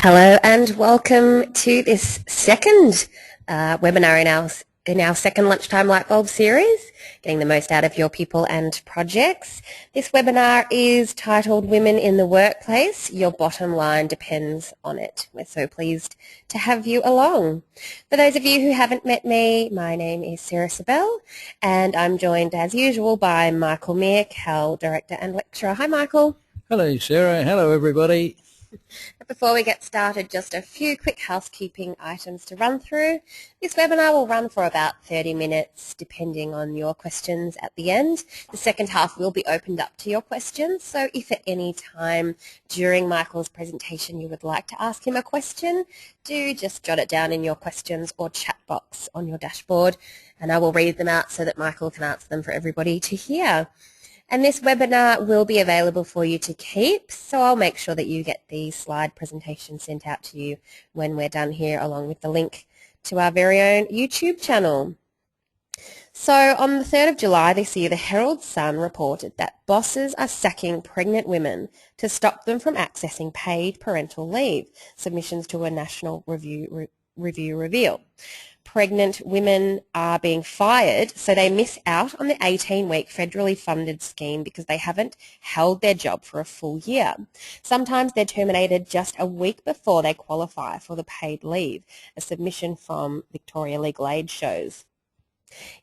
Hello and welcome to this second webinar in our second Lunchtime Lightbulb series, Getting the Most Out of Your People and Projects. This webinar is titled Women in the Workplace, Your Bottom Line Depends on It. We're so pleased to have you along. For those of you who haven't met me, my name is Sarah Sabel and I'm joined as usual by Michael Meir, CAL Director and Lecturer. Hi Michael. Hello Sarah, hello everybody. Before we get started, just a few quick housekeeping items to run through. This webinar will run for about 30 minutes depending on your questions at the end. The second half will be opened up to your questions, so if at any time during Michael's presentation you would like to ask him a question, do just jot it down in your questions or chat box on your dashboard and I will read them out so that Michael can answer them for everybody to hear. And this webinar will be available for you to keep, so I'll make sure that you get the slide presentation sent out to you when we're done here, along with the link to our very own YouTube channel. So on the 3rd of July this year, the Herald Sun reported that bosses are sacking pregnant women to stop them from accessing paid parental leave, submissions to a national review reveal. Pregnant women are being fired, so they miss out on the 18-week federally funded scheme because they haven't held their job for a full year. Sometimes they're terminated just a week before they qualify for the paid leave, a submission from Victoria Legal Aid shows.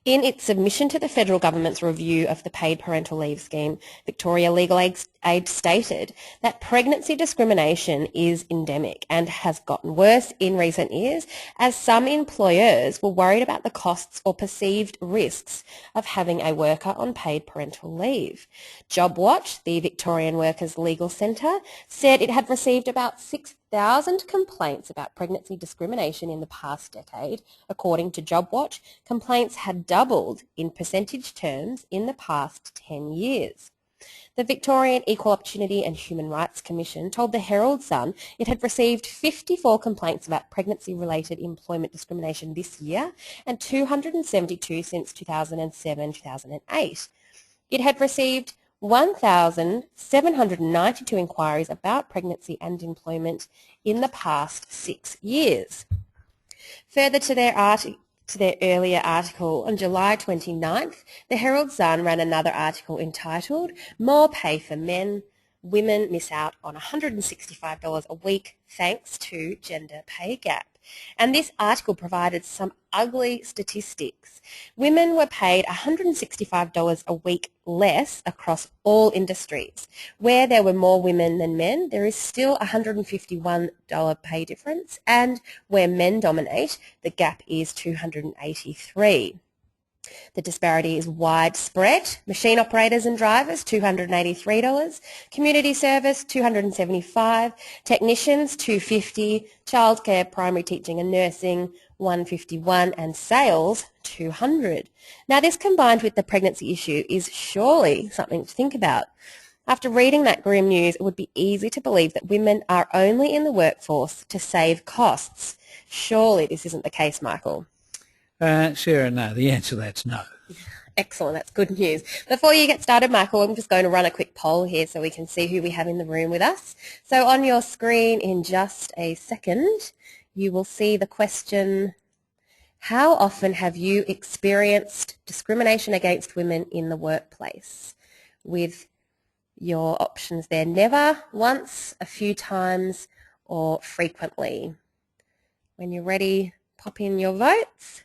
In its submission to the federal government's review of the paid parental leave scheme, Victoria Legal Aid stated that pregnancy discrimination is endemic and has gotten worse in recent years as some employers were worried about the costs or perceived risks of having a worker on paid parental leave. JobWatch, the Victorian Workers Legal Centre, said it had received about 6,000 complaints about pregnancy discrimination in the past decade. According to JobWatch, complaints had doubled in percentage terms in the past 10 years. The Victorian Equal Opportunity and Human Rights Commission told the Herald Sun it had received 54 complaints about pregnancy-related employment discrimination this year and 272 since 2007-2008. It had received 1,792 inquiries about pregnancy and employment in the past 6 years. Further to their earlier article, on July 29th, the Herald Sun ran another article entitled More Pay for Men, Women Miss Out on $165 a Week Thanks to Gender Pay Gap. And this article provided some ugly statistics. Women were paid $165 a week less across all industries. Where there were more women than men, there is still a $151 pay difference, and where men dominate, the gap is $283. The disparity is widespread. Machine operators and drivers, $283. Community service, $275. Technicians, $250. Childcare, primary teaching and nursing, $151. And sales, $200. Now this combined with the pregnancy issue is surely something to think about. After reading that grim news, it would be easy to believe that women are only in the workforce to save costs. Surely this isn't the case, Michael. Sarah, no, the answer to that's no. Excellent, that's good news. Before you get started, Michael, I'm just going to run a quick poll here so we can see who we have in the room with us. So on your screen in just a second, you will see the question, how often have you experienced discrimination against women in the workplace? With your options there, never, once, a few times, or frequently. When you're ready, pop in your votes.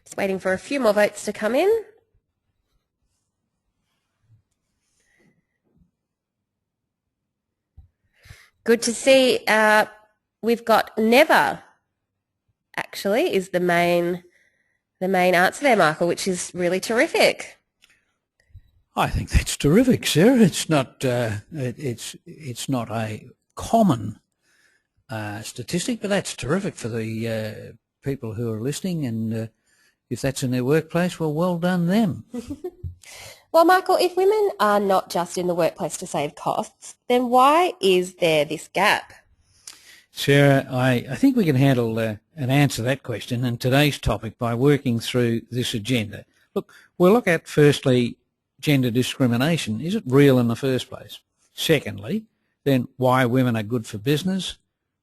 Just waiting for a few more votes to come in. Good to see. We've got never, actually, is the main answer there, Michael, which is really terrific. I think that's terrific, Sarah. It's not it's not a common statistic, but that's terrific for the people who are listening, and if that's in their workplace, well done them. Well, Michael, if women are not just in the workplace to save costs, then why is there this gap? Sarah, I think we can handle and answer that question in today's topic by working through this agenda. Look, we'll look at firstly gender discrimination? Is it real in the first place? Secondly, then why women are good for business.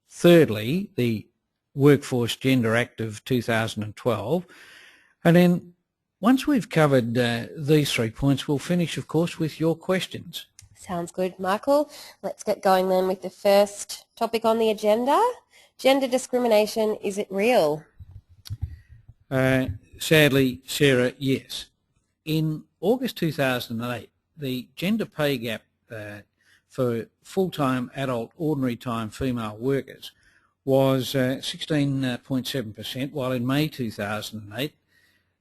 Thirdly, the Workforce Gender Act of 2012. And then once we've covered these 3 points, we'll finish, of course, with your questions. Sounds good, Michael. Let's get going then with the first topic on the agenda. Gender discrimination, is it real? Sadly, Sarah, yes. In August 2008, the gender pay gap for full-time adult ordinary time female workers was 16.7%, while in May 2008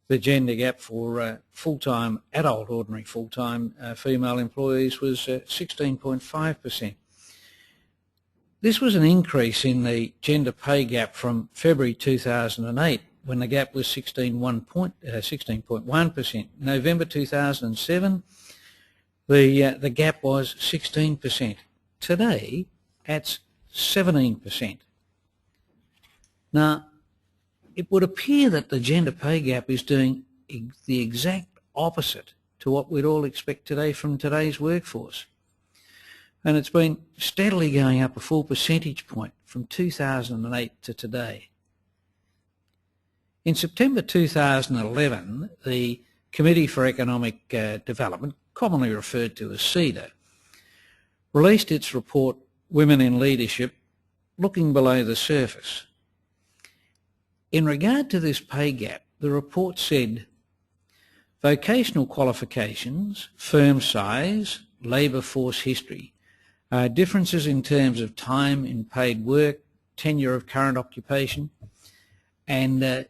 the gender gap for full-time adult ordinary full-time female employees was 16.5%. This was an increase in the gender pay gap from February 2008, when the gap was 16.1%. November 2007, the gap was 16%. Today, it's 17%. Now, it would appear that the gender pay gap is doing the exact opposite to what we'd all expect today from today's workforce. And it's been steadily going up a full percentage point from 2008 to today. In September 2011, the Committee for Economic Development, commonly referred to as CEDA, released its report, Women in Leadership, Looking Below the Surface. In regard to this pay gap, the report said vocational qualifications, firm size, labour force history, differences in terms of time in paid work, tenure of current occupation, and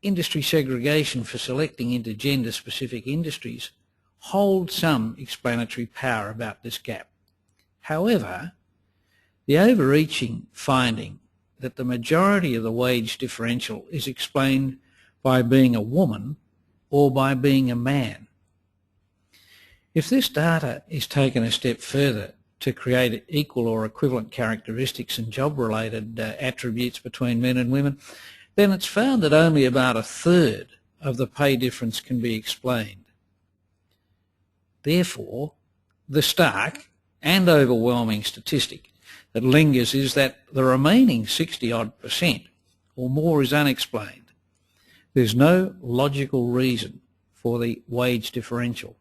industry segregation for selecting into gender-specific industries hold some explanatory power about this gap. However, the overreaching finding that the majority of the wage differential is explained by being a woman or by being a man. If this data is taken a step further to create equal or equivalent characteristics and job-related attributes between men and women, then it's found that only about a third of the pay difference can be explained. Therefore, the stark and overwhelming statistic that lingers is that the remaining 60-odd% or more is unexplained. There's no logical reason for the wage differential.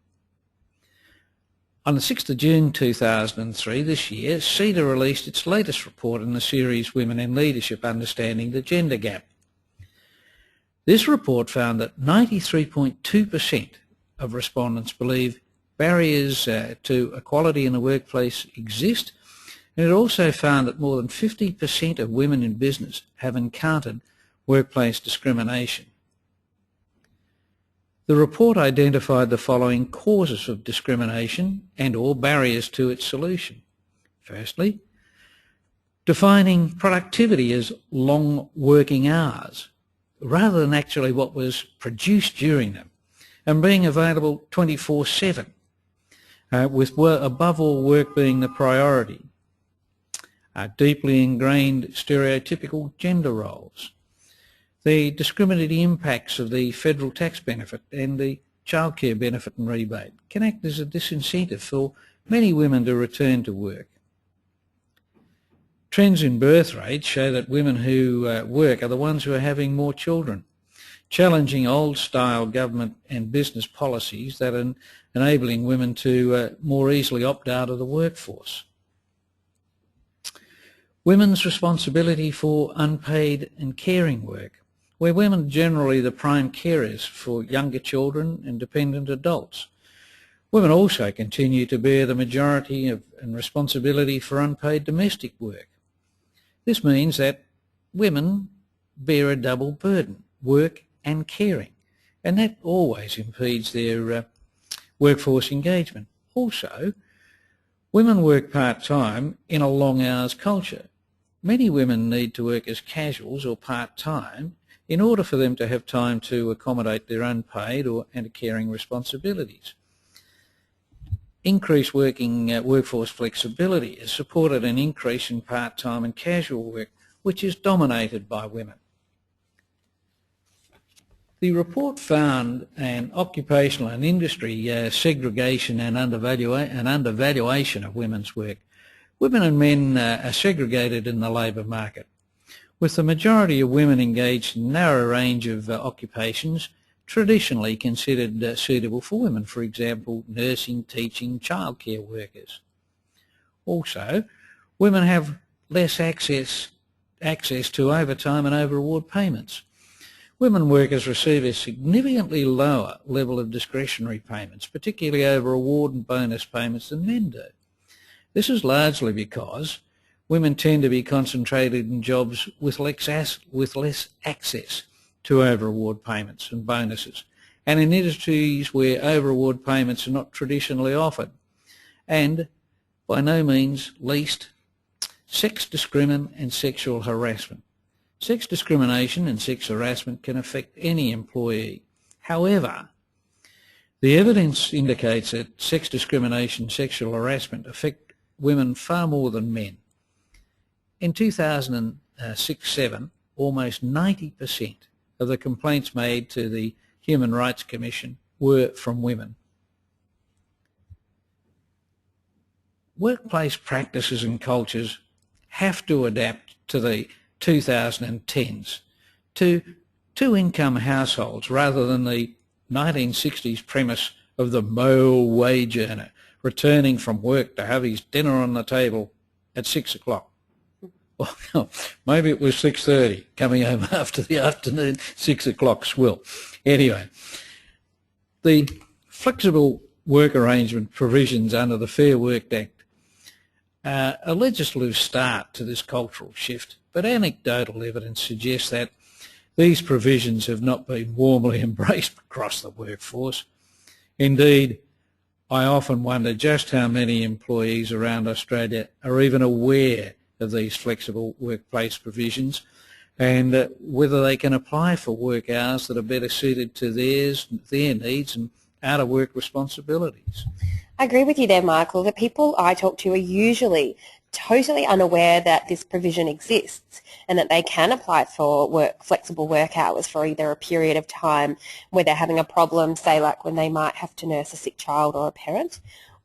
On the 6th of June 2003, this year, CEDA released its latest report in the series Women in Leadership, Understanding the Gender Gap. This report found that 93.2% of respondents believe barriers to equality in the workplace exist, and it also found that more than 50% of women in business have encountered workplace discrimination. The report identified the following causes of discrimination and or barriers to its solution. Firstly, defining productivity as long working hours rather than actually what was produced during them, and being available 24/7, with above all work being the priority. Deeply ingrained stereotypical gender roles. The discriminatory impacts of the federal tax benefit and the childcare benefit and rebate can act as a disincentive for many women to return to work. Trends in birth rates show that women who work are the ones who are having more children, challenging old-style government and business policies that are enabling women to more easily opt out of the workforce. Women's responsibility for unpaid and caring work, where women are generally the prime carers for younger children and dependent adults. Women also continue to bear the majority of and responsibility for unpaid domestic work. This means that women bear a double burden, work and caring, and that always impedes their workforce engagement. Also, women work part-time in a long hours culture. Many women need to work as casuals or part-time in order for them to have time to accommodate their unpaid and caring responsibilities. Increased workforce flexibility has supported an increase in part-time and casual work, which is dominated by women. The report found an occupational and industry segregation and undervaluation of women's work. Women and men are segregated in the labour market, with the majority of women engaged in a narrow range of occupations traditionally considered suitable for women, for example, nursing, teaching, childcare workers. Also, women have less access to overtime and over-award payments. Women workers receive a significantly lower level of discretionary payments, particularly over-award and bonus payments, than men do. This is largely because women tend to be concentrated in jobs with less access to over-award payments and bonuses, and in industries where over-award payments are not traditionally offered. And, by no means least, sex discrimination and sexual harassment. Sex discrimination and sex harassment can affect any employee. However, the evidence indicates that sex discrimination and sexual harassment affect women far more than men. In 2006-07, almost 90% of the complaints made to the Human Rights Commission were from women. Workplace practices and cultures have to adapt to the 2010s to two-income households rather than the 1960s premise of the male wage earner returning from work to have his dinner on the table at 6 o'clock. Well, maybe it was 6:30, coming home after the afternoon 6 o'clock swill. Anyway, the flexible work arrangement provisions under the Fair Work Act are a legislative start to this cultural shift, but anecdotal evidence suggests that these provisions have not been warmly embraced across the workforce. Indeed, I often wonder just how many employees around Australia are even aware of these flexible workplace provisions, and whether they can apply for work hours that are better suited to their needs and out-of-work responsibilities. I agree with you there, Michael. The people I talk to are usually totally unaware that this provision exists and that they can apply for flexible work hours for either a period of time where they're having a problem, say like when they might have to nurse a sick child or a parent,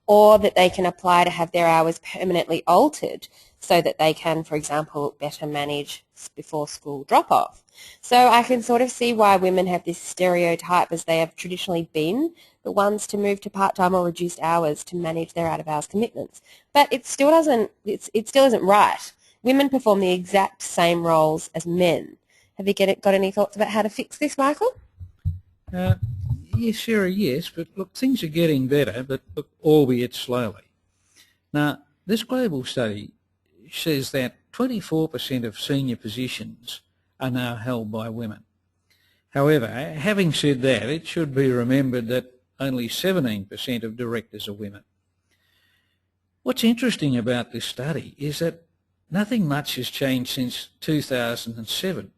or that they can apply to have their hours permanently altered so that they can, for example, better manage before school drop-off. So I can sort of see why women have this stereotype, as they have traditionally been the ones to move to part-time or reduced hours to manage their out-of-hours commitments. But it still isn't right. Women perform the exact same roles as men. Have you got any thoughts about how to fix this, Michael? Yes, Sarah, yes, but look, things are getting better, but look, albeit slowly. Now, this global study says that 24% of senior positions are now held by women. However, having said that, it should be remembered that only 17% of directors are women. What's interesting about this study is that nothing much has changed since 2007,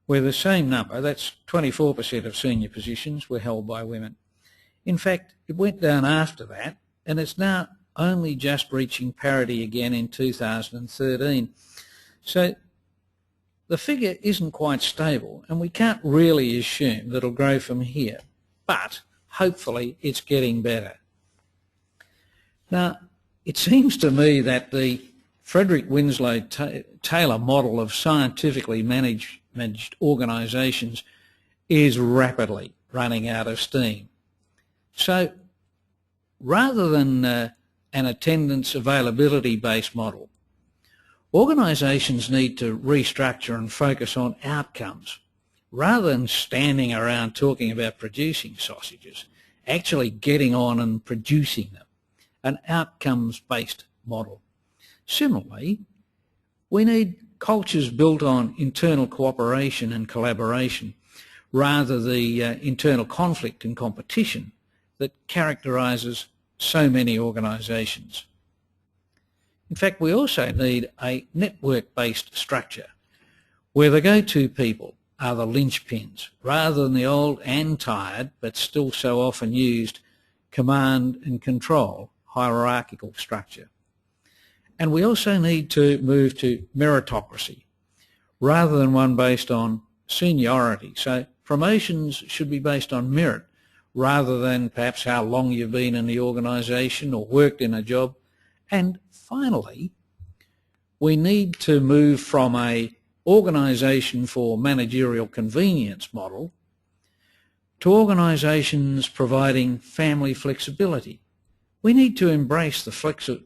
where the same number, that's 24% of senior positions, were held by women. In fact, it went down after that, and it's now only just reaching parity again in 2013. So the figure isn't quite stable, and we can't really assume that it'll grow from here, but hopefully it's getting better. Now, it seems to me that the Frederick Winslow Taylor model of scientifically managed organisations is rapidly running out of steam. So rather than an attendance availability based model, organisations need to restructure and focus on outcomes rather than standing around talking about producing sausages, actually getting on and producing them, an outcomes based model. Similarly, we need cultures built on internal cooperation and collaboration rather than the internal conflict and competition that characterises so many organisations. In fact, we also need a network-based structure where the go-to people are the linchpins rather than the old and tired but still so often used command and control hierarchical structure. And we also need to move to meritocracy rather than one based on seniority. So, Promotions should be based on merit rather than perhaps how long you've been in the organisation or worked in a job. And finally, we need to move from a organisation for managerial convenience model to organisations providing family flexibility. We need to embrace flexible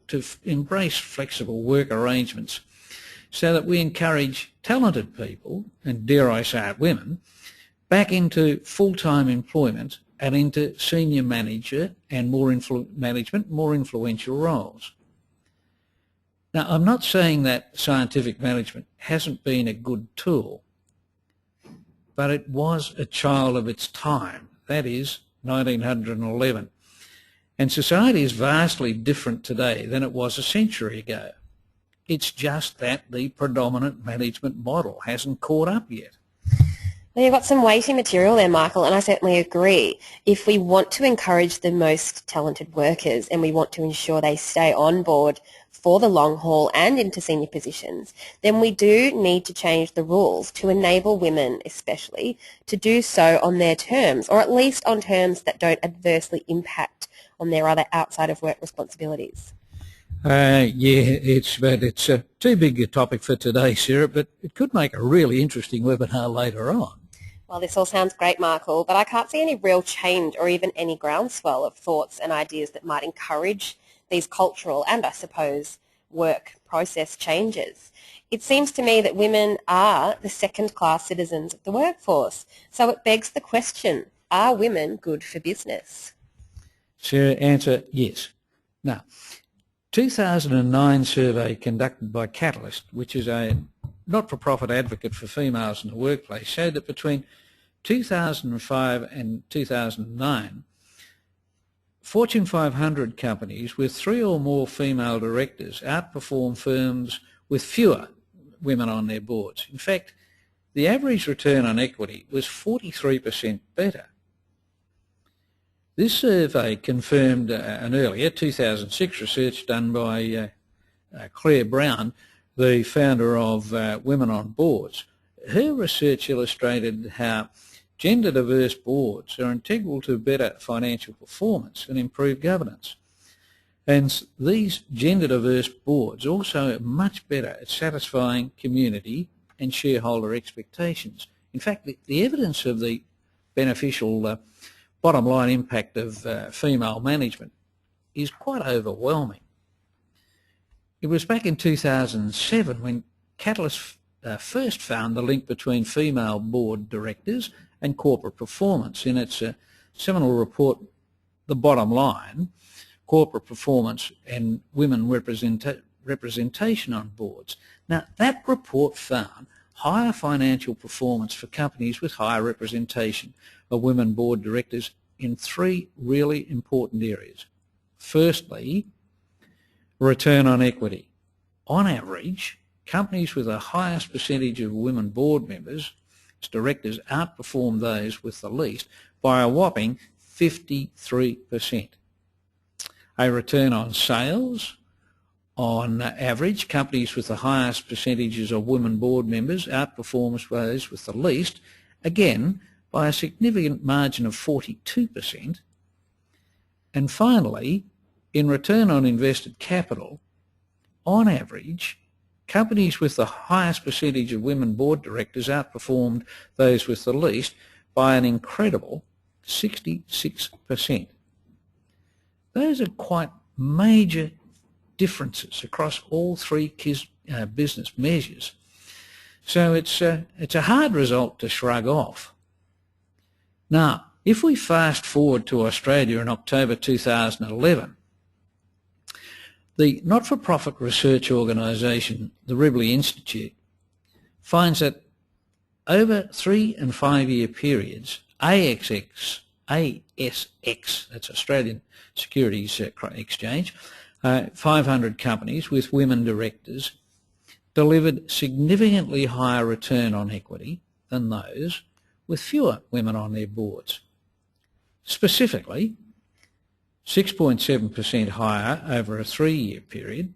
work arrangements so that we encourage talented people, and dare I say it, women, back into full-time employment and into senior manager and more influential roles. Now, I'm not saying that scientific management hasn't been a good tool, but it was a child of its time, that is, 1911. And society is vastly different today than it was a century ago. It's just that the predominant management model hasn't caught up yet. Well, you've got some weighty material there, Michael, and I certainly agree. If we want to encourage the most talented workers and we want to ensure they stay on board for the long haul and into senior positions, then we do need to change the rules to enable women especially to do so on their terms, or at least on terms that don't adversely impact on their other outside of work responsibilities. It's too big a topic for today, Sarah, but it could make a really interesting webinar later on. Well, this all sounds great, Michael, but I can't see any real change or even any groundswell of thoughts and ideas that might encourage these cultural and, I suppose, work process changes. It seems to me that women are the second-class citizens of the workforce. So it begs the question, are women good for business? Sarah, answer yes. Now, 2009 survey conducted by Catalyst, which is a not-for-profit advocate for females in the workplace, showed that between 2005 and 2009, Fortune 500 companies with 3 or more female directors outperform firms with fewer women on their boards. In fact, the average return on equity was 43% better. This survey confirmed an earlier 2006 research done by Claire Brown, the founder of Women on Boards. Her research illustrated how gender-diverse boards are integral to better financial performance and improved governance. And these gender-diverse boards also are much better at satisfying community and shareholder expectations. In fact, the evidence of the beneficial bottom line impact of female management is quite overwhelming. It was back in 2007 when Catalyst first found the link between female board directors and corporate performance in its seminal report, The Bottom Line, Corporate Performance and Women Representation on Boards. Now, that report found higher financial performance for companies with higher representation of women board directors in 3 really important areas. Firstly, return on equity. On average, companies with the highest percentage of women board members as directors outperform those with the least by a whopping 53%. A return on sales. On average, companies with the highest percentages of women board members outperform those with the least, again by a significant margin of 42%. And finally, in return on invested capital, on average, companies with the highest percentage of women board directors outperformed those with the least by an incredible 66%. Those are quite major differences across all 3 business measures. So it's a hard result to shrug off. Now, if we fast forward to Australia in October 2011, the not-for-profit research organisation, the Ribley Institute, finds that over 3 and 5 year periods, ASX, that's Australian Securities Exchange, 500 companies with women directors delivered significantly higher return on equity than those with fewer women on their boards. Specifically, 6.7% higher over a 3-year period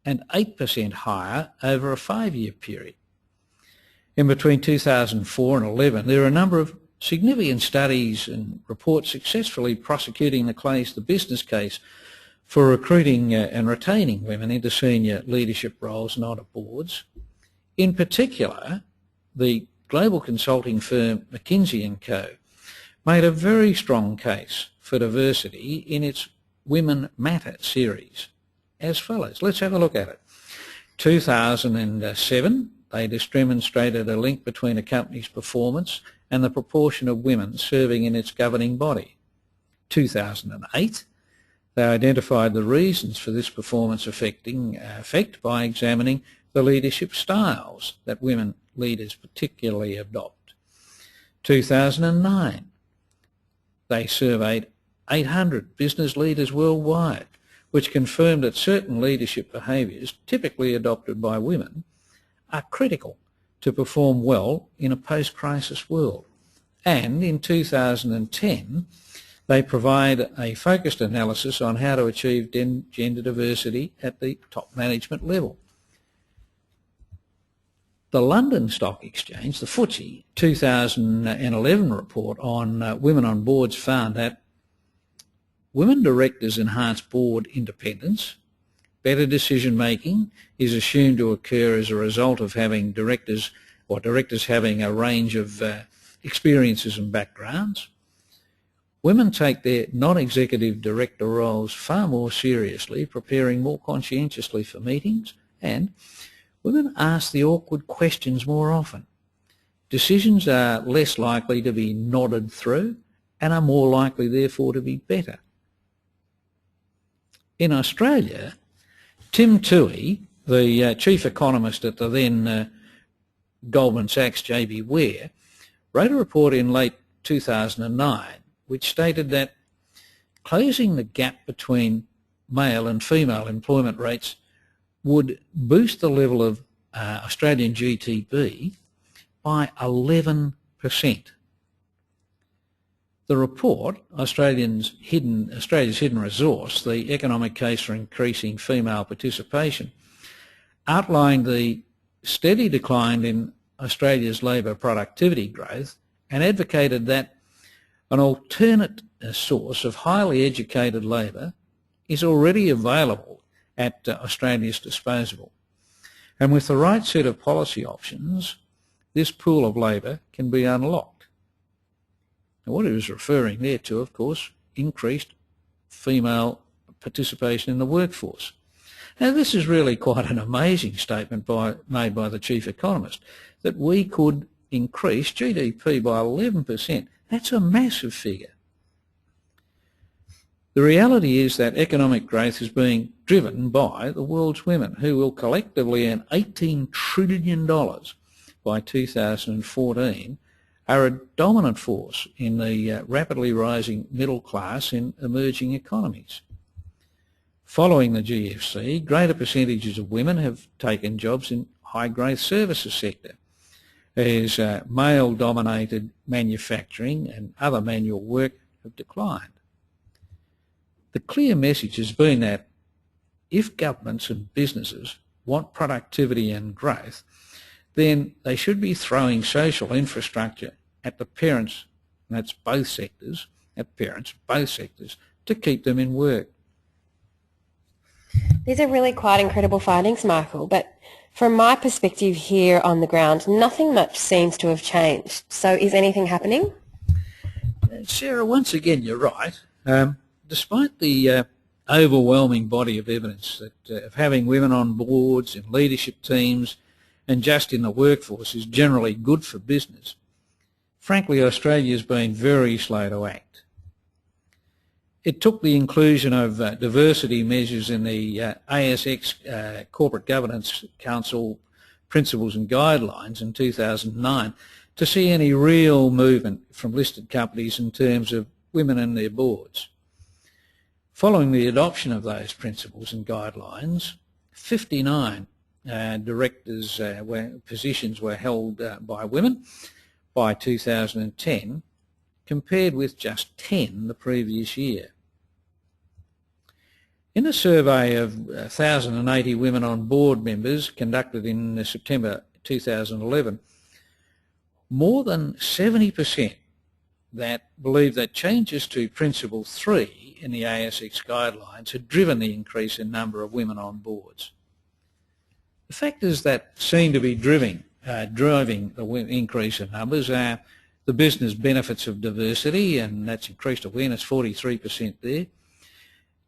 and 8% higher over a 5-year period. In between 2004 and 11, there are a number of significant studies and reports successfully prosecuting the business case for recruiting and retaining women into senior leadership roles and onto boards. In particular, the global consulting firm McKinsey & Co. made a very strong case for diversity in its Women Matter series as follows. Let's have a look at it. 2007, they demonstrated a link between a company's performance and the proportion of women serving in its governing body. 2008, they identified the reasons for this performance effect by examining the leadership styles that women leaders particularly adopt. 2009, they surveyed 800 business leaders worldwide, which confirmed that certain leadership behaviours typically adopted by women are critical to perform well in a post-crisis world. And in 2010, they provide a focused analysis on how to achieve gender diversity at the top management level. The London Stock Exchange, the FTSE, 2011 report on women on boards found that women directors enhance board independence. Better decision making is assumed to occur as a result of having directors having a range of experiences and backgrounds. Women take their non-executive director roles far more seriously, preparing more conscientiously for meetings, and women ask the awkward questions more often. Decisions are less likely to be nodded through and are more likely therefore to be better. In Australia, Tim Toohey, the chief economist at the then Goldman Sachs JB Ware, wrote a report in late 2009 which stated that closing the gap between male and female employment rates would boost the level of Australian GDP by 11%. The report, Australia's hidden resource, the economic case for increasing female participation, outlined the steady decline in Australia's labour productivity growth and advocated that an alternate source of highly educated labour is already available at Australia's disposal. And with the right set of policy options, this pool of labour can be unlocked. Now, what he was referring there to, of course, increased female participation in the workforce. Now, this is really quite an amazing statement made by the chief economist, that we could increase GDP by 11%. That's a massive figure. The reality is that economic growth is being driven by the world's women, who will collectively earn $18 trillion by 2014, are a dominant force in the rapidly rising middle class in emerging economies. Following the GFC, greater percentages of women have taken jobs in high-growth services sector, as male-dominated manufacturing and other manual work have declined. The clear message has been that if governments and businesses want productivity and growth, then they should be throwing social infrastructure at the parents, and that's both sectors, to keep them in work. These are really quite incredible findings, Michael, but from my perspective here on the ground, nothing much seems to have changed. So is anything happening? Sarah, once again, you're right. Despite the overwhelming body of evidence that of having women on boards, in leadership teams, and just in the workforce is generally good for business, frankly, Australia has been very slow to act. It took the inclusion of diversity measures in the ASX Corporate Governance Council Principles and Guidelines in 2009 to see any real movement from listed companies in terms of women in their boards. Following the adoption of those principles and guidelines, 59 directors' positions were held by women by 2010, compared with just 10 the previous year. In a survey of 1,080 women on board members conducted in September 2011, more than 70% that believe that changes to Principle 3 in the ASX guidelines had driven the increase in number of women on boards. The factors that seem to be driving the increase in numbers are the business benefits of diversity, and that's increased awareness, 43% there.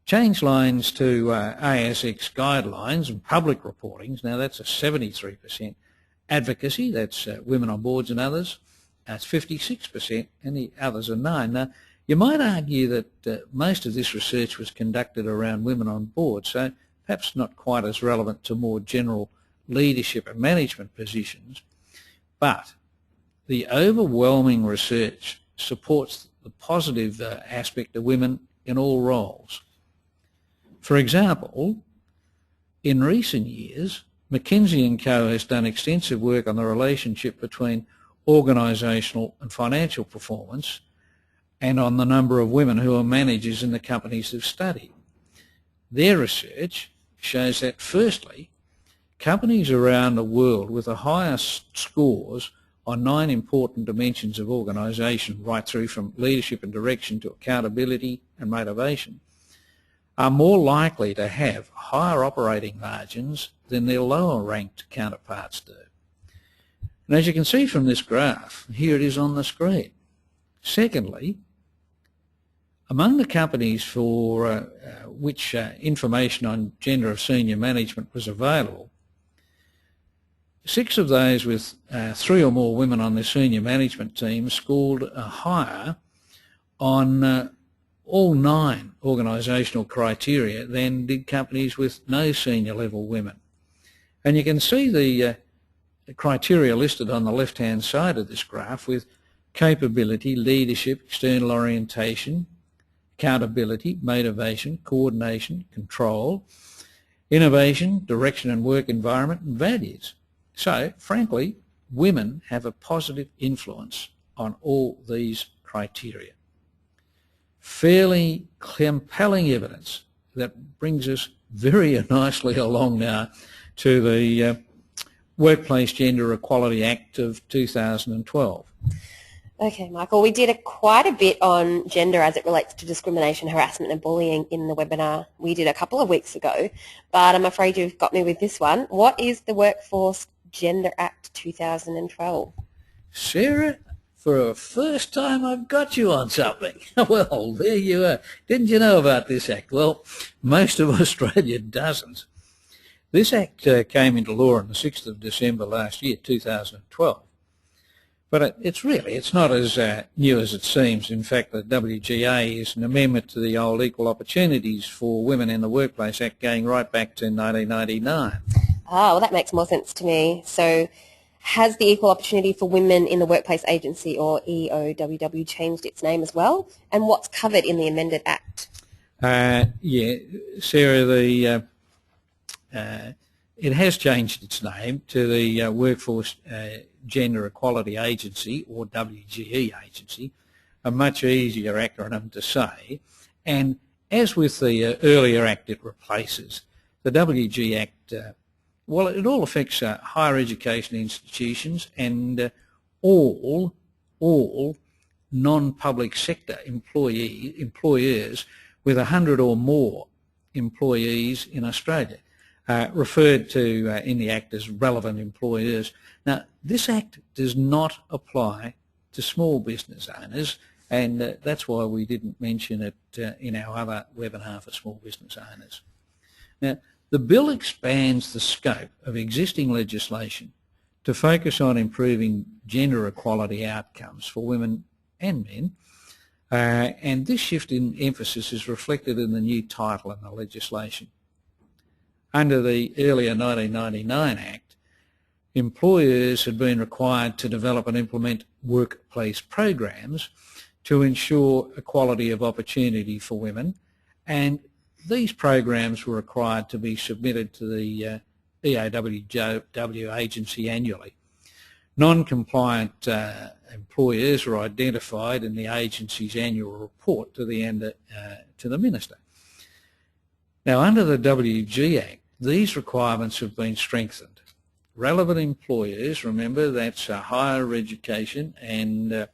Change lines to ASX guidelines and public reportings, now that's a 73%. Advocacy, that's women on boards and others, that's 56%, and the others are 9%. Now, you might argue that most of this research was conducted around women on board, so perhaps not quite as relevant to more general leadership and management positions, but the overwhelming research supports the positive aspect of women in all roles. For example, in recent years, McKinsey & Co has done extensive work on the relationship between organisational and financial performance and on the number of women who are managers in the companies they've studied. Their research shows that, firstly, companies around the world with the highest scores on 9 important dimensions of organisation, right through from leadership and direction to accountability and motivation, are more likely to have higher operating margins than their lower ranked counterparts do. And as you can see from this graph, here it is on the screen. Secondly, among the companies for which information on gender of senior management was available, 6 of those with 3 or more women on their senior management team scored higher on all 9 organisational criteria than did companies with no senior level women. And you can see the criteria listed on the left-hand side of this graph with capability, leadership, external orientation, accountability, motivation, coordination, control, innovation, direction and work environment, and values. So, frankly, women have a positive influence on all these criteria. Fairly compelling evidence that brings us very nicely along now to the Workplace Gender Equality Act of 2012. Okay, Michael, we did quite a bit on gender as it relates to discrimination, harassment and bullying in the webinar we did a couple of weeks ago, but I'm afraid you've got me with this one. What is the Workforce Gender Act 2012? Sarah, for a first time I've got you on something. Well, there you are. Didn't you know about this act? Well, most of Australia doesn't. This act came into law on the 6th of December last year, 2012. But it's not as new as it seems. In fact, the WGA is an amendment to the old Equal Opportunities for Women in the Workplace Act going right back to 1999. Ah, well, that makes more sense to me. So has the Equal Opportunity for Women in the Workplace Agency, or EEOW, changed its name as well? And what's covered in the amended Act? Yeah, Sarah, it has changed its name to the Workforce Gender Equality Agency, or WGE Agency, a much easier acronym to say. And as with the earlier Act it replaces, the WGE Act, well, it all affects higher education institutions and all non-public sector employers with 100 or more employees in Australia, referred to in the Act as relevant employers. Now, this Act does not apply to small business owners, and that's why we didn't mention it in our other webinar for small business owners. Now, the bill expands the scope of existing legislation to focus on improving gender equality outcomes for women and men, and this shift in emphasis is reflected in the new title in the legislation. Under the earlier 1999 Act, employers had been required to develop and implement workplace programs to ensure equality of opportunity for women, and these programs were required to be submitted to the EEOW agency annually. Non-compliant employers were identified in the agency's annual report to the Minister. Now, under the WGE Act, these requirements have been strengthened. relevant employers, remember that's higher education, and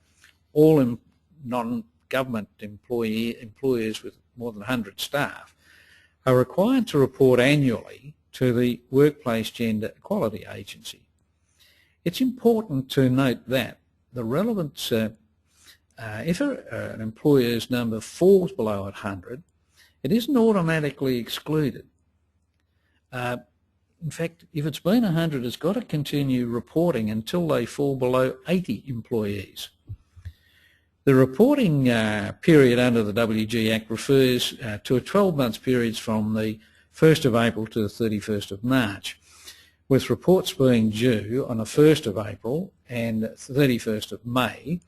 all non-government employers with more than 100 staff, are required to report annually to the Workplace Gender Equality Agency. It's important to note that the relevance, if an employer's number falls below 100, it isn't automatically excluded. In fact, if it's been 100, it's got to continue reporting until they fall below 80 employees. The reporting period under the WGE Act refers to a 12-month period from the 1st of April to the 31st of March, with reports being due on the 1st of April and 31st of May,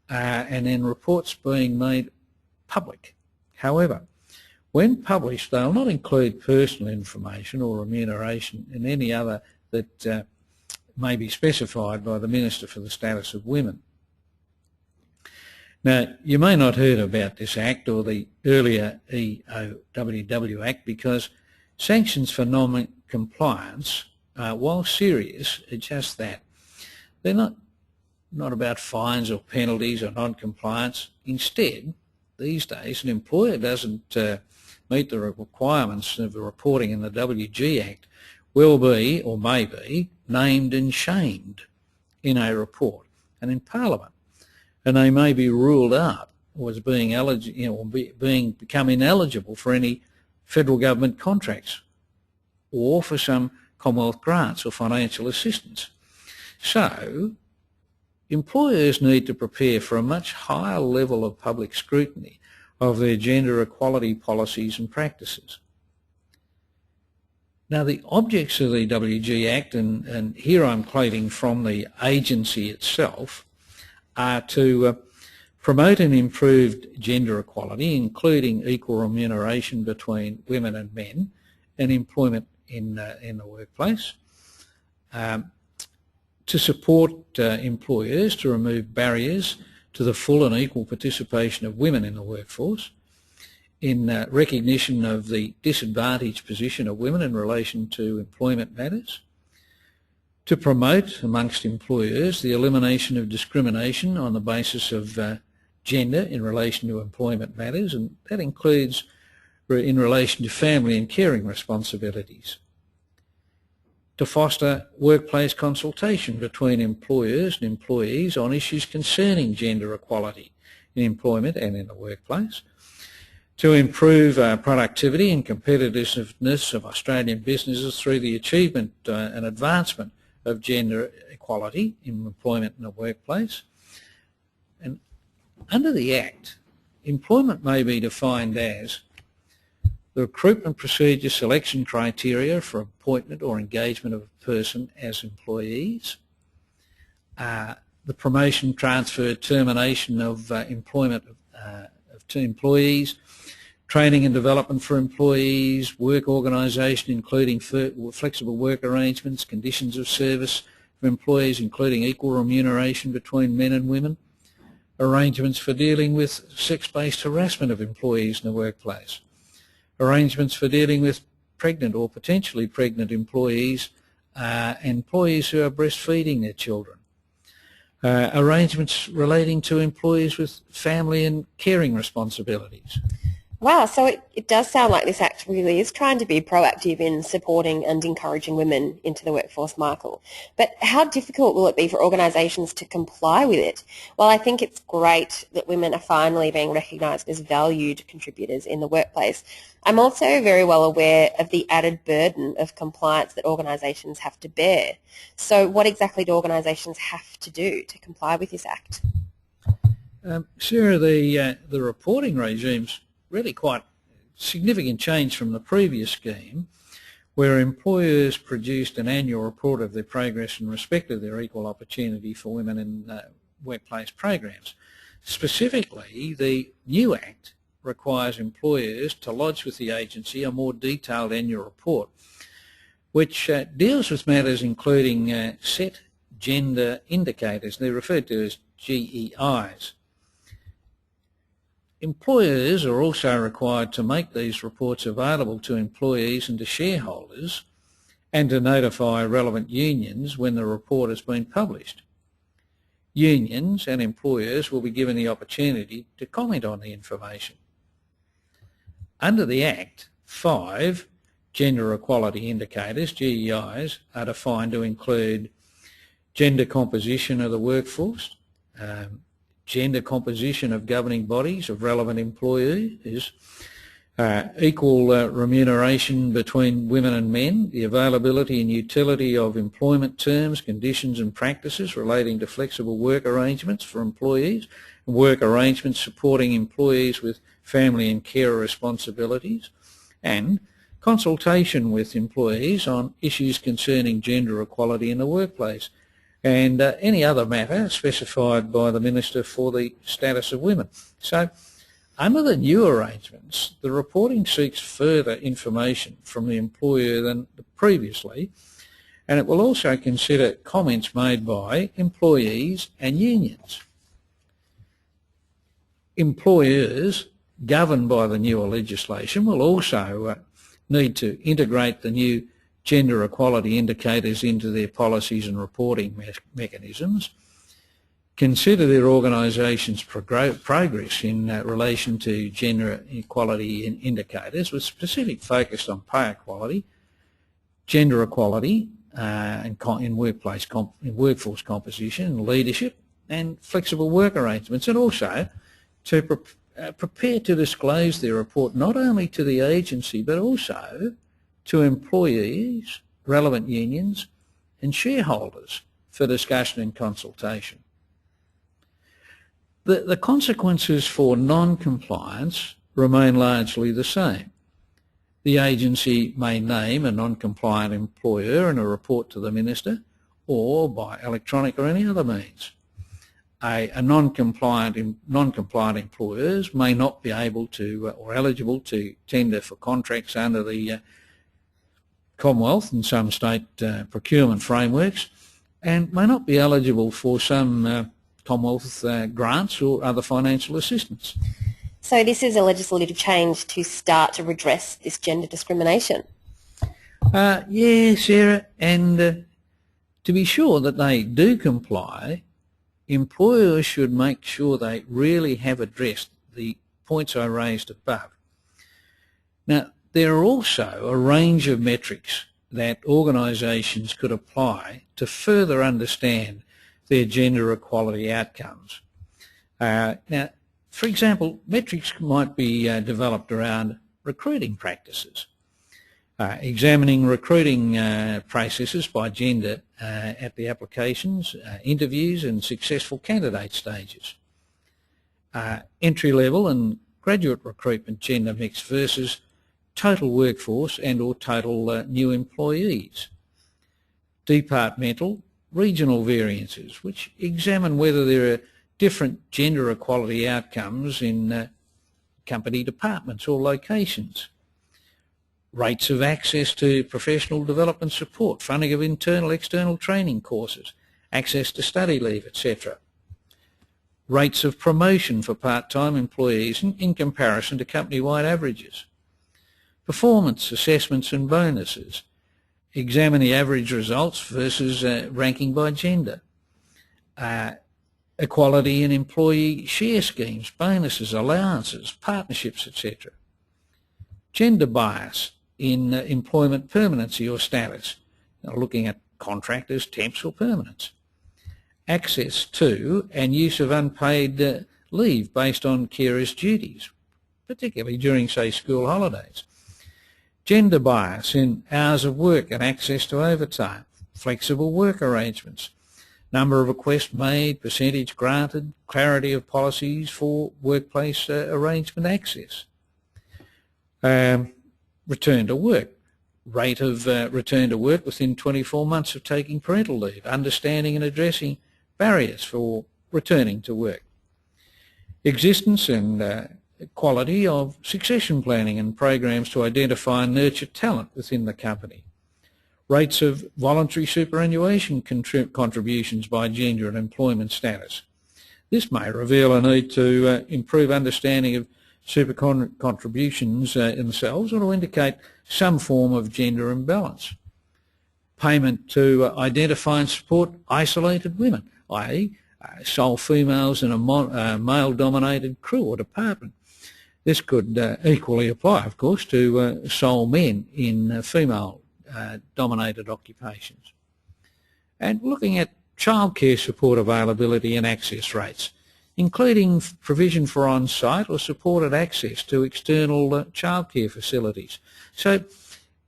and then reports being made public. However, when published, they'll not include personal information or remuneration and any other that may be specified by the Minister for the Status of Women. Now, you may not have heard about this Act or the earlier EEOW Act because sanctions for non-compliance, while serious, are just that. They're not about fines or penalties or non-compliance. Instead, these days, an employer doesn't meet the requirements of the reporting in the WGE Act will be, or may be, named and shamed in a report and in Parliament. And they may be ruled out or as being become ineligible for any federal government contracts or for some Commonwealth grants or financial assistance. So employers need to prepare for a much higher level of public scrutiny of their gender equality policies and practices. Now, the objects of the WGE Act, and here I'm quoting from the agency itself, are to promote and improved gender equality, including equal remuneration between women and men, and employment in the workplace, to support employers to remove barriers to the full and equal participation of women in the workforce, in recognition of the disadvantaged position of women in relation to employment matters, to promote amongst employers the elimination of discrimination on the basis of gender in relation to employment matters, and that includes in relation to family and caring responsibilities, to foster workplace consultation between employers and employees on issues concerning gender equality in employment and in the workplace, to improve productivity and competitiveness of Australian businesses through the achievement and advancement of gender equality in employment and the workplace. And under the Act, employment may be defined as the recruitment procedure, selection criteria for appointment or engagement of a person as employees, the promotion, transfer, termination of employment to employees, training and development for employees, work organisation including flexible work arrangements, conditions of service for employees including equal remuneration between men and women, arrangements for dealing with sex-based harassment of employees in the workplace, arrangements for dealing with pregnant or potentially pregnant employees and employees who are breastfeeding their children, arrangements relating to employees with family and caring responsibilities. Wow, so it does sound like this Act really is trying to be proactive in supporting and encouraging women into the workforce, Michael. But how difficult will it be for organisations to comply with it? Well, I think it's great that women are finally being recognised as valued contributors in the workplace. I'm also very well aware of the added burden of compliance that organisations have to bear. So what exactly do organisations have to do to comply with this Act? Sarah, the reporting regime's really quite significant change from the previous scheme, where employers produced an annual report of their progress in respect of their equal opportunity for women in workplace programs. Specifically, the new Act requires employers to lodge with the agency a more detailed annual report, which deals with matters including set gender indicators. They're referred to as GEIs. Employers are also required to make these reports available to employees and to shareholders and to notify relevant unions when the report has been published. Unions and employers will be given the opportunity to comment on the information. Under the Act, 5 gender equality indicators, GEIs, are defined to include gender composition of the workforce, gender composition of governing bodies of relevant employees, equal remuneration between women and men, the availability and utility of employment terms, conditions and practices relating to flexible work arrangements for employees, and work arrangements supporting employees with family and carer responsibilities, and consultation with employees on issues concerning gender equality in the workplace, and any other matter specified by the Minister for the Status of Women. So, under the new arrangements, the reporting seeks further information from the employer than previously, and it will also consider comments made by employees and unions. Employers governed by the newer legislation will also need to integrate the new gender equality indicators into their policies and reporting mechanisms, consider their organisation's progress in relation to gender equality indicators with specific focus on pay equality, gender equality in workforce composition and leadership, and flexible work arrangements, and also to prepare to disclose their report not only to the agency but also to employees, relevant unions and shareholders for discussion and consultation. The consequences for non-compliance remain largely the same. The agency may name a non-compliant employer in a report to the Minister, or by electronic or any other means. Non-compliant employers may not be able to or eligible to tender for contracts under the Commonwealth and some state procurement frameworks, and may not be eligible for some Commonwealth grants or other financial assistance. So this is a legislative change to start to redress this gender discrimination? Yeah, Sarah, and to be sure that they do comply, employers should make sure they really have addressed the points I raised above. Now, there are also a range of metrics that organisations could apply to further understand their gender equality outcomes. Now, for example, metrics might be developed around recruiting practices, examining recruiting processes by gender at the applications, interviews and successful candidate stages, entry-level and graduate recruitment gender mix versus total workforce and or total new employees, departmental, regional variances, which examine whether there are different gender equality outcomes in company departments or locations, rates of access to professional development support, funding of internal, external training courses, access to study leave, etc. Rates of promotion for part-time employees in comparison to company-wide averages. Performance assessments and bonuses. Examine the average results versus ranking by gender. Equality in employee share schemes, bonuses, allowances, partnerships, etc. Gender bias in employment permanency or status, looking at contractors, temps or permanents. Access to and use of unpaid leave based on carers' duties, particularly during, say, school holidays. Gender bias in hours of work and access to overtime, flexible work arrangements, number of requests made, percentage granted, clarity of policies for workplace arrangement access. Return to work, rate of return to work within 24 months of taking parental leave, understanding and addressing barriers for returning to work. Existence and quality of succession planning and programs to identify and nurture talent within the company. Rates of voluntary superannuation contributions by gender and employment status. This may reveal a need to improve understanding of super contributions themselves, or to indicate some form of gender imbalance. payment to identify and support isolated women, i.e. Sole females in a male-dominated crew or department. This could equally apply, of course, to sole men in female-dominated occupations. And looking at childcare support availability and access rates, including provision for on-site or supported access to external childcare facilities. So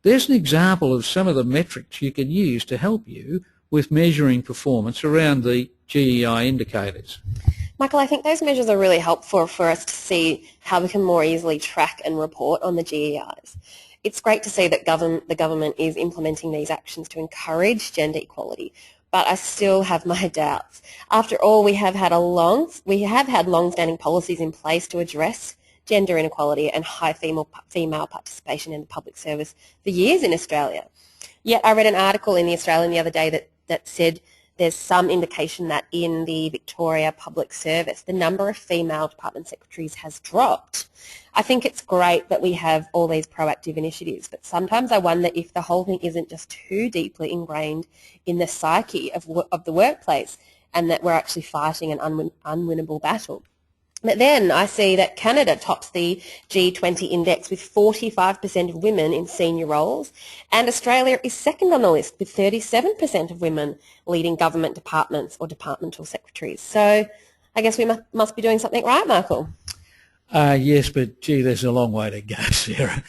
there's an example of some of the metrics you can use to help you with measuring performance around the GEI indicators. Michael, I think those measures are really helpful for us to see how we can more easily track and report on the GEIs. It's great to see that the government is implementing these actions to encourage gender equality, but I still have my doubts. After all, we have had long-standing policies in place to address gender inequality and high female participation in the public service for years in Australia. Yet I read an article in The Australian the other day that said there's some indication that in the Victoria Public Service, the number of female department secretaries has dropped. I think it's great that we have all these proactive initiatives, but sometimes I wonder if the whole thing isn't just too deeply ingrained in the psyche of the workplace and that we're actually fighting an unwinnable battle. But then I see that Canada tops the G20 index with 45% of women in senior roles, and Australia is second on the list with 37% of women leading government departments or departmental secretaries. So I guess we must be doing something right, Michael. Yes, but gee, there's a long way to go, Sarah.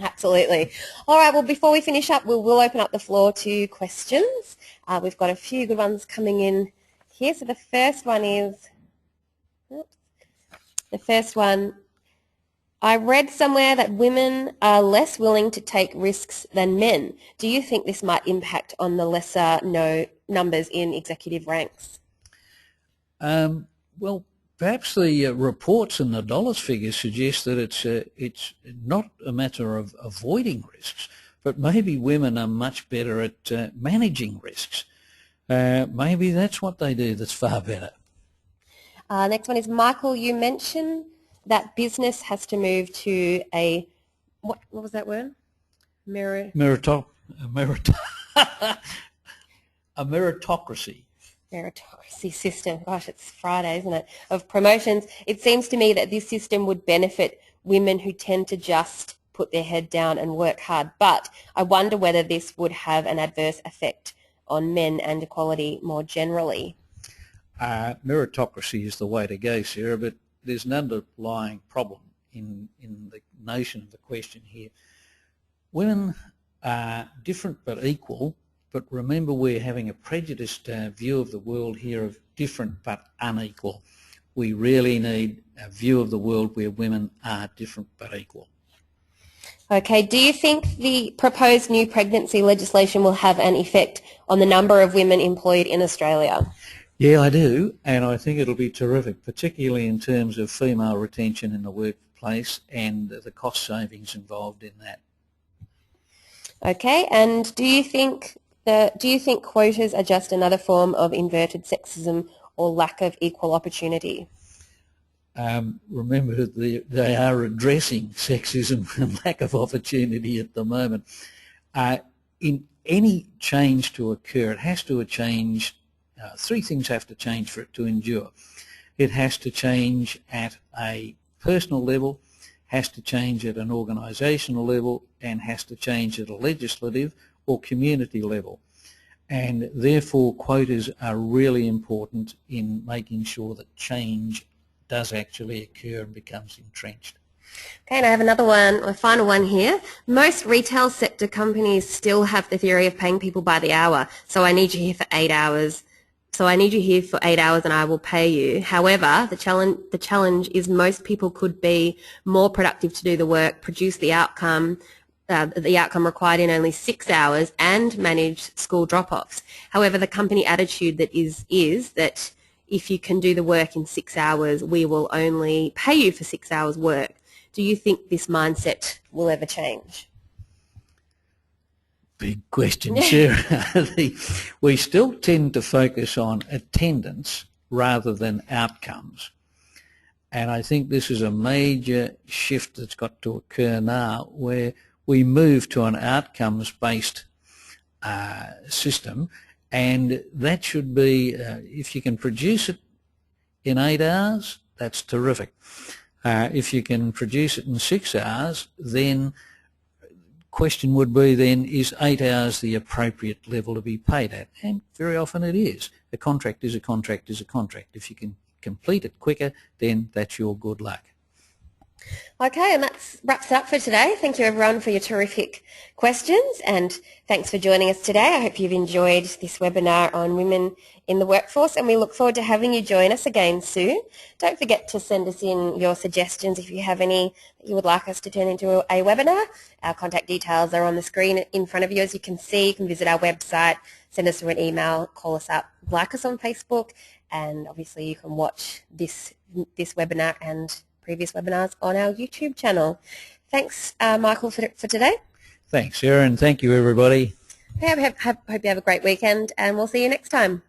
Absolutely. All right, well, before we finish up, we'll open up the floor to questions. We've got a few good ones coming in here. So the first one is... I read somewhere that women are less willing to take risks than men. Do you think this might impact on the lesser numbers in executive ranks? Well, perhaps the reports and the dollars figures suggest that it's not a matter of avoiding risks, but maybe women are much better at managing risks. Maybe that's what they do that's far better. Next one is, Michael, you mentioned that business has to move to a, what was that word? A meritocracy. Meritocracy system. Gosh, it's Friday, isn't it? Of promotions. It seems to me that this system would benefit women who tend to just put their head down and work hard. But I wonder whether this would have an adverse effect on men and equality more generally. Meritocracy is the way to go, Sarah, but there's an underlying problem in the notion of the question here. Women are different but equal, but remember we're having a prejudiced view of the world here of different but unequal. We really need a view of the world where women are different but equal. Okay, do you think the proposed new pregnancy legislation will have an effect on the number of women employed in Australia? Yeah, I do, and I think it'll be terrific, particularly in terms of female retention in the workplace and the cost savings involved in that. Okay, and do you think quotas are just another form of inverted sexism or lack of equal opportunity? Remember, they are addressing sexism and lack of opportunity at the moment. In any change to occur, it has to change. Three things have to change for it to endure. It has to change at a personal level, has to change at an organisational level, and has to change at a legislative or community level. And therefore quotas are really important in making sure that change does actually occur and becomes entrenched. Okay, and I have another one, a final one here. Most retail sector companies still have the theory of paying people by the hour. So I need you here for 8 hours. And I will pay you. However, the challenge is most people could be more productive to do the work, produce the outcome required in only 6 hours, and manage school drop-offs. However, the company attitude that is that if you can do the work in 6 hours, we will only pay you for 6 hours work. Do you think this mindset will ever change? Big question, Sarah. We still tend to focus on attendance rather than outcomes. And I think this is a major shift that's got to occur now, where we move to an outcomes-based system, and that should be, if you can produce it in 8 hours, that's terrific. If you can produce it in 6 hours, then question would be then, is 8 hours the appropriate level to be paid at? And very often it is. A contract is a contract is a contract. If you can complete it quicker, then that's your good luck. Okay, and that wraps it up for today. Thank you everyone for your terrific questions, and thanks for joining us today. I hope you've enjoyed this webinar on women in the workforce, and we look forward to having you join us again soon. Don't forget to send us in your suggestions if you have any that you would like us to turn into a webinar. Our contact details are on the screen in front of you. As you can see, you can visit our website, send us through an email, call us up, like us on Facebook, and obviously you can watch this webinar and previous webinars on our YouTube channel. Thanks, Michael, for today. Thanks, Sarah, and thank you, everybody. Hope you have a great weekend, and we'll see you next time.